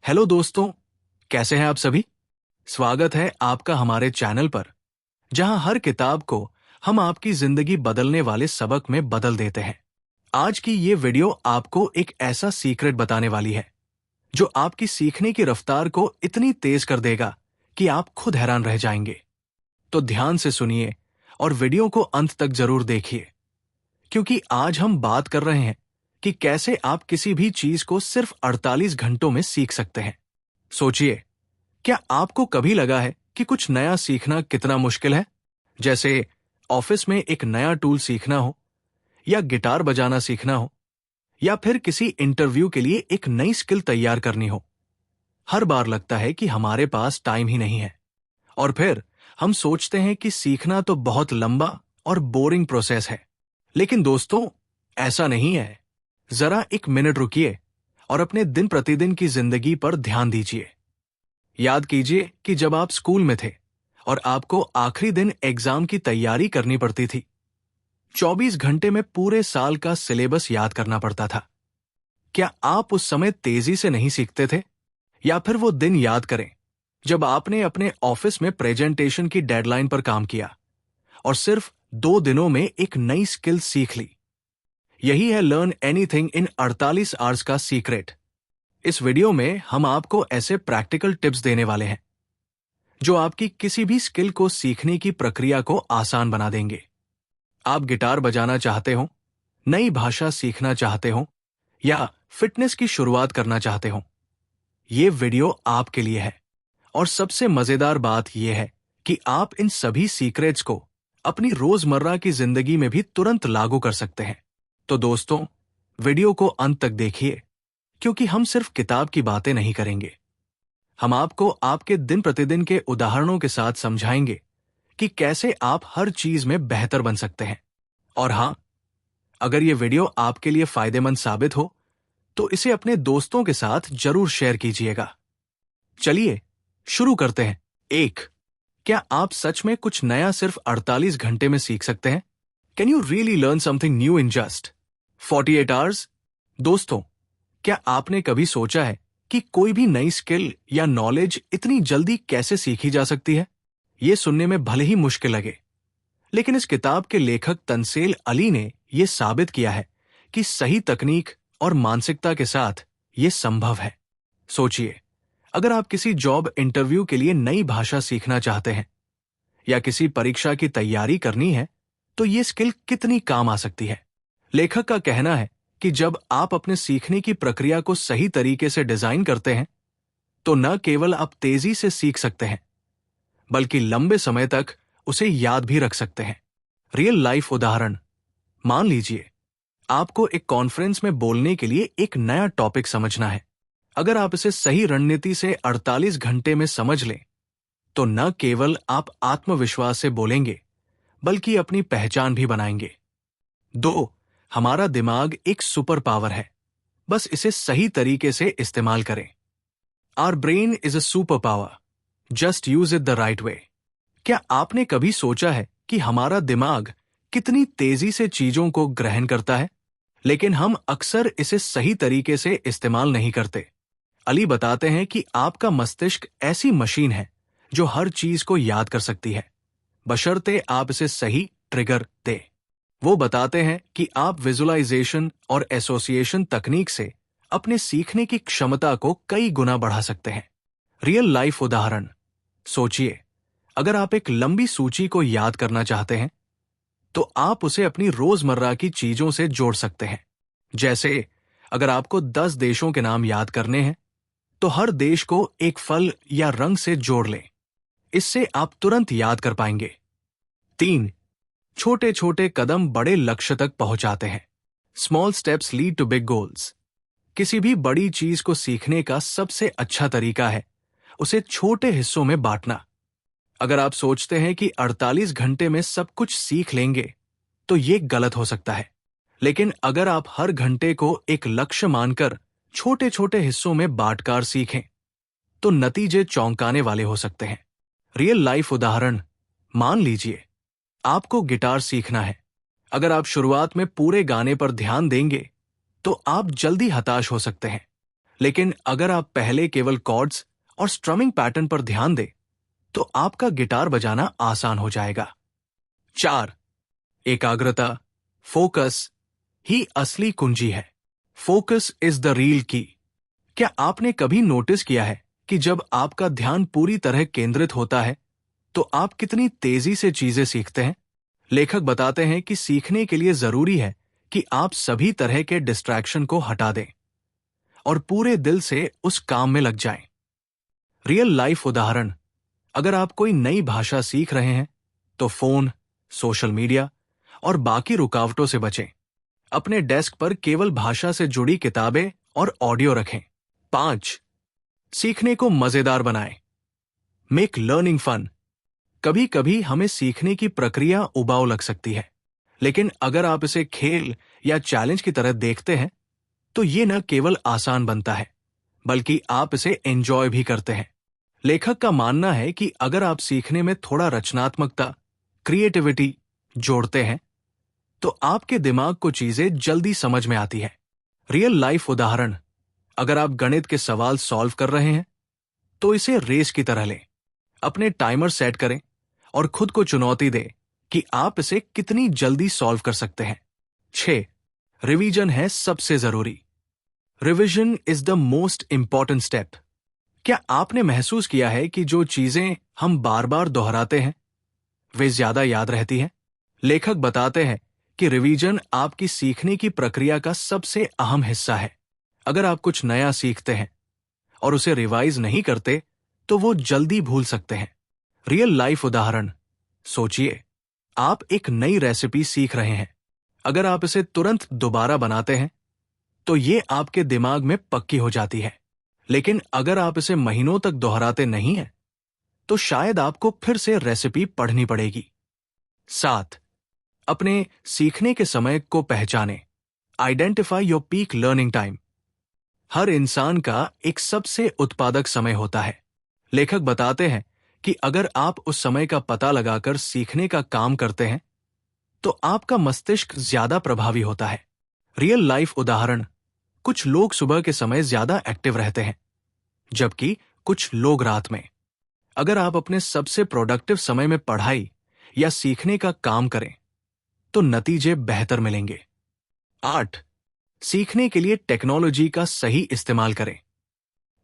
Hello दोस्तों, कैसे हैं आप सभी। स्वागत है आपका हमारे चैनल पर, जहां हर किताब को हम आपकी जिंदगी बदलने वाले सबक में बदल देते हैं। आज की ये वीडियो आपको एक ऐसा सीक्रेट बताने वाली है जो आपकी सीखने की रफ्तार को इतनी तेज कर देगा कि आप खुद हैरान रह जाएंगे। तो ध्यान से सुनिए और वीडियो को अंत तक जरूर देखिए, क्योंकि आज हम बात कर रहे हैं कि कैसे आप किसी भी चीज को सिर्फ 48 घंटों में सीख सकते हैं। सोचिए, क्या आपको कभी लगा है कि कुछ नया सीखना कितना मुश्किल है? जैसे ऑफिस में एक नया टूल सीखना हो, या गिटार बजाना सीखना हो, या फिर किसी इंटरव्यू के लिए एक नई स्किल तैयार करनी हो। हर बार लगता है कि हमारे पास टाइम ही नहीं है, और फिर हम सोचते हैं कि सीखना तो बहुत लंबा और बोरिंग प्रोसेस है। लेकिन दोस्तों, ऐसा नहीं है। जरा एक मिनट रुकिए और अपने दिन प्रतिदिन की जिंदगी पर ध्यान दीजिए। याद कीजिए कि जब आप स्कूल में थे और आपको आखिरी दिन एग्जाम की तैयारी करनी पड़ती थी, 24 घंटे में पूरे साल का सिलेबस याद करना पड़ता था। क्या आप उस समय तेजी से नहीं सीखते थे? या फिर वो दिन याद करें जब आपने अपने ऑफिस में प्रेजेंटेशन की डेडलाइन पर काम किया और सिर्फ 2 दिनों में एक नई स्किल सीख ली। यही है लर्न एनीथिंग इन 48 आवर्स का सीक्रेट। इस वीडियो में हम आपको ऐसे प्रैक्टिकल टिप्स देने वाले हैं जो आपकी किसी भी स्किल को सीखने की प्रक्रिया को आसान बना देंगे। आप गिटार बजाना चाहते हो, नई भाषा सीखना चाहते हो, या फिटनेस की शुरुआत करना चाहते हो, ये वीडियो आपके लिए है। और सबसे मजेदार बात यह है कि आप इन सभी सीक्रेट्स को अपनी रोजमर्रा की जिंदगी में भी तुरंत लागू कर सकते हैं। तो दोस्तों, वीडियो को अंत तक देखिए, क्योंकि हम सिर्फ किताब की बातें नहीं करेंगे। हम आपको आपके दिन प्रतिदिन के उदाहरणों के साथ समझाएंगे कि कैसे आप हर चीज में बेहतर बन सकते हैं। और हां, अगर यह वीडियो आपके लिए फायदेमंद साबित हो तो इसे अपने दोस्तों के साथ जरूर शेयर कीजिएगा। चलिए शुरू करते हैं। 1. क्या आप सच में कुछ नया सिर्फ 48 घंटे में सीख सकते हैं? Can you really learn something new in just 48 hours? दोस्तों, क्या आपने कभी सोचा है कि कोई भी नई स्किल या नॉलेज इतनी जल्दी कैसे सीखी जा सकती है? ये सुनने में भले ही मुश्किल लगे, लेकिन इस किताब के लेखक तंसेल अली ने यह साबित किया है कि सही तकनीक और मानसिकता के साथ यह संभव है। सोचिए, अगर आप किसी जॉब इंटरव्यू के लिए नई भाषा सीखना चाहते हैं या किसी परीक्षा की तैयारी करनी है, तो ये स्किल कितनी काम आ सकती है। लेखक का कहना है कि जब आप अपने सीखने की प्रक्रिया को सही तरीके से डिजाइन करते हैं, तो न केवल आप तेजी से सीख सकते हैं, बल्कि लंबे समय तक उसे याद भी रख सकते हैं। रियल लाइफ उदाहरण, मान लीजिए आपको एक कॉन्फ्रेंस में बोलने के लिए एक नया टॉपिक समझना है। अगर आप इसे सही रणनीति से 48 घंटे में समझ लें, तो न केवल आप आत्मविश्वास से बोलेंगे, बल्कि अपनी पहचान भी बनाएंगे। 2. हमारा दिमाग एक सुपर पावर है, बस इसे सही तरीके से इस्तेमाल करें। Our brain is a superpower. Just use it the right way. क्या आपने कभी सोचा है कि हमारा दिमाग कितनी तेजी से चीजों को ग्रहण करता है, लेकिन हम अक्सर इसे सही तरीके से इस्तेमाल नहीं करते। अली बताते हैं कि आपका मस्तिष्क ऐसी मशीन है जो हर चीज को याद कर सकती है, बशर्ते आप इसे सही ट्रिगर दें। वो बताते हैं कि आप विजुअलाइजेशन और एसोसिएशन तकनीक से अपने सीखने की क्षमता को कई गुना बढ़ा सकते हैं। रियल लाइफ उदाहरण, सोचिए, अगर आप एक लंबी सूची को याद करना चाहते हैं, तो आप उसे अपनी रोजमर्रा की चीजों से जोड़ सकते हैं। जैसे अगर आपको 10 देशों के नाम याद करने हैं, तो हर देश को एक फल या रंग से जोड़ लें। इससे आप तुरंत याद कर पाएंगे। 3. छोटे छोटे कदम बड़े लक्ष्य तक पहुंचाते हैं। Small steps lead to big goals. किसी भी बड़ी चीज को सीखने का सबसे अच्छा तरीका है उसे छोटे हिस्सों में बांटना। अगर आप सोचते हैं कि 48 घंटे में सब कुछ सीख लेंगे, तो ये गलत हो सकता है। लेकिन अगर आप हर घंटे को एक लक्ष्य मानकर छोटे छोटे हिस्सों में बांटकर सीखें, तो नतीजे चौंकाने वाले हो सकते हैं। रियल लाइफ उदाहरण, मान लीजिए आपको गिटार सीखना है। अगर आप शुरुआत में पूरे गाने पर ध्यान देंगे, तो आप जल्दी हताश हो सकते हैं। लेकिन अगर आप पहले केवल कॉर्ड्स और स्ट्रमिंग पैटर्न पर ध्यान दें तो आपका गिटार बजाना आसान हो जाएगा। 4. एकाग्रता, फोकस ही असली कुंजी है। फोकस इज द रियल की। क्या आपने कभी नोटिस किया है कि जब आपका ध्यान पूरी तरह केंद्रित होता है तो आप कितनी तेजी से चीजें सीखते हैं? लेखक बताते हैं कि सीखने के लिए जरूरी है कि आप सभी तरह के डिस्ट्रैक्शन को हटा दें और पूरे दिल से उस काम में लग जाएं। रियल लाइफ उदाहरण, अगर आप कोई नई भाषा सीख रहे हैं तो फोन, सोशल मीडिया और बाकी रुकावटों से बचें। अपने डेस्क पर केवल भाषा से जुड़ी किताबें और ऑडियो रखें। 5. सीखने को मजेदार बनाएं। Make learning fun. कभी कभी हमें सीखने की प्रक्रिया उबाऊ लग सकती है, लेकिन अगर आप इसे खेल या चैलेंज की तरह देखते हैं तो ये न केवल आसान बनता है बल्कि आप इसे एंजॉय भी करते हैं। लेखक का मानना है कि अगर आप सीखने में थोड़ा रचनात्मकता, क्रिएटिविटी जोड़ते हैं तो आपके दिमाग को चीजें जल्दी समझ में आती है। रियल लाइफ उदाहरण, अगर आप गणित के सवाल सॉल्व कर रहे हैं तो इसे रेस की तरह लें। अपने टाइमर सेट करें और खुद को चुनौती दें कि आप इसे कितनी जल्दी सॉल्व कर सकते हैं। 6. रिवीजन है सबसे जरूरी। Revision is the most important step. क्या आपने महसूस किया है कि जो चीजें हम बार बार दोहराते हैं वे ज्यादा याद रहती हैं? लेखक बताते हैं कि रिवीजन आपकी सीखने की प्रक्रिया का सबसे अहम हिस्सा है। अगर आप कुछ नया सीखते हैं और उसे रिवाइज नहीं करते तो वो जल्दी भूल सकते हैं। रियल लाइफ उदाहरण, सोचिए आप एक नई रेसिपी सीख रहे हैं। अगर आप इसे तुरंत दोबारा बनाते हैं तो ये आपके दिमाग में पक्की हो जाती है, लेकिन अगर आप इसे महीनों तक दोहराते नहीं हैं तो शायद आपको फिर से रेसिपी पढ़नी पड़ेगी। 7. अपने सीखने के समय को पहचानें। Identify your peak learning time. हर इंसान का एक सबसे उत्पादक समय होता है। लेखक बताते हैं कि अगर आप उस समय का पता लगाकर सीखने का काम करते हैं तो आपका मस्तिष्क ज्यादा प्रभावी होता है। रियल लाइफ उदाहरण, कुछ लोग सुबह के समय ज्यादा एक्टिव रहते हैं जबकि कुछ लोग रात में। अगर आप अपने सबसे प्रोडक्टिव समय में पढ़ाई या सीखने का काम करें तो नतीजे बेहतर मिलेंगे। 8. सीखने के लिए टेक्नोलॉजी का सही इस्तेमाल करें।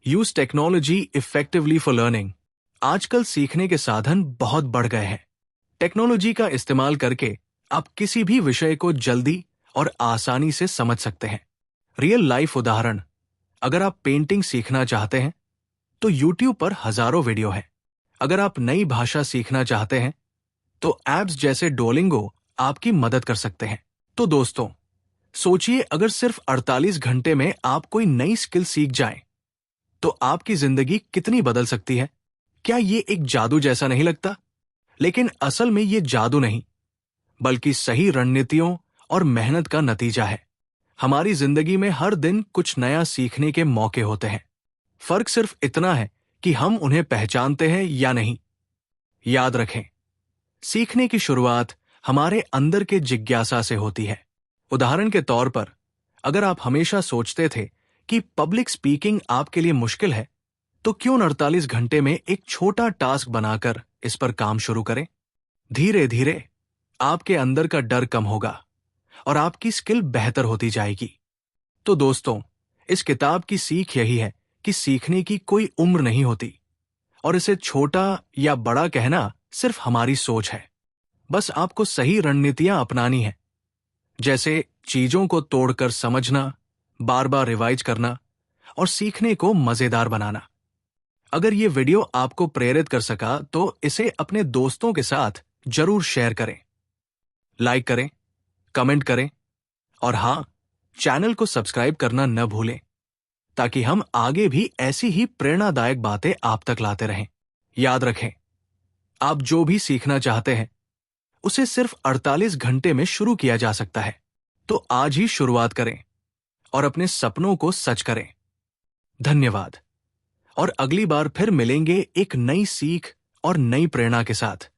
Use technology effectively for learning. आजकल सीखने के साधन बहुत बढ़ गए हैं। टेक्नोलॉजी का इस्तेमाल करके आप किसी भी विषय को जल्दी और आसानी से समझ सकते हैं। रियल लाइफ उदाहरण, अगर आप पेंटिंग सीखना चाहते हैं तो YouTube पर हजारों वीडियो हैं। अगर आप नई भाषा सीखना चाहते हैं तो ऐप्स जैसे डुओलिंगो आपकी मदद कर सकते हैं। तो दोस्तों, सोचिए अगर सिर्फ 48 घंटे में आप कोई नई स्किल सीख जाएं, तो आपकी जिंदगी कितनी बदल सकती है। क्या ये एक जादू जैसा नहीं लगता? लेकिन असल में ये जादू नहीं, बल्कि सही रणनीतियों और मेहनत का नतीजा है। हमारी जिंदगी में हर दिन कुछ नया सीखने के मौके होते हैं। फर्क सिर्फ इतना है कि हम उन्हें पहचानते हैं या नहीं। याद रखें, सीखने की शुरुआत हमारे अंदर के जिज्ञासा से होती है। उदाहरण के तौर पर, अगर आप हमेशा सोचते थे कि पब्लिक स्पीकिंग आपके लिए मुश्किल है, तो क्यों न 48 घंटे में एक छोटा टास्क बनाकर इस पर काम शुरू करें। धीरे धीरे आपके अंदर का डर कम होगा और आपकी स्किल बेहतर होती जाएगी। तो दोस्तों, इस किताब की सीख यही है कि सीखने की कोई उम्र नहीं होती और इसे छोटा या बड़ा कहना सिर्फ हमारी सोच है। बस आपको सही रणनीतियां अपनानी है, जैसे चीजों को तोड़कर समझना, बार बार रिवाइज करना और सीखने को मजेदार बनाना। अगर ये वीडियो आपको प्रेरित कर सका तो इसे अपने दोस्तों के साथ जरूर शेयर करें, लाइक करें, कमेंट करें और हाँ, चैनल को सब्सक्राइब करना न भूलें ताकि हम आगे भी ऐसी ही प्रेरणादायक बातें आप तक लाते रहें। याद रखें, आप जो भी सीखना चाहते हैं उसे सिर्फ 48 घंटे में शुरू किया जा सकता है। तो आज ही शुरुआत करें और अपने सपनों को सच करें। धन्यवाद और अगली बार फिर मिलेंगे एक नई सीख और नई प्रेरणा के साथ।